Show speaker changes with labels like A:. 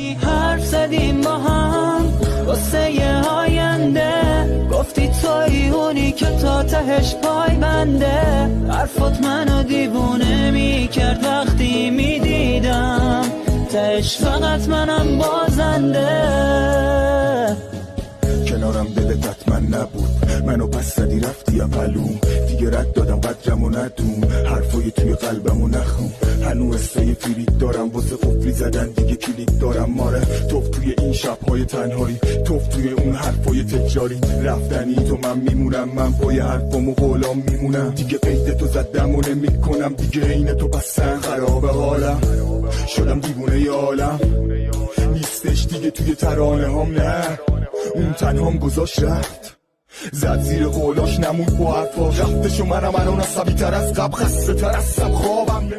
A: حرف زدیم با هم واسه یه آینده، گفتی توی اونی که تا تهش پای بنده. حرفات منو دیوونه میکرد وقتی میدیدم تهش فقط منم بازنده.
B: کنارم دلت حتما نبود، منو پس زدی رفتی اولوم، دیگه رد دادم قدرمو ندوم، حرفای توی قلبمو نخون. هنو استای فرید دارم واسه قفلی زدن دیگه کلید دارم. ماره توف توی این شبهای تنهایی، توف توی اون حرفای تکراری. رفتنی تو من میمونم، من پای حرفامو غلام میمونم. دیگه قید تو زدم و نمی کنم، دیگه این تو بسن خراب حالم. شدم دیوونه ی عالم، نیستش دیگه توی ترانه هم. نه اون تنهام گذاشت رفت، زد زیر قولاش نمود با حرفاش. رفتشو منم الان عصبی تر از قبل، خسته تر از خوابم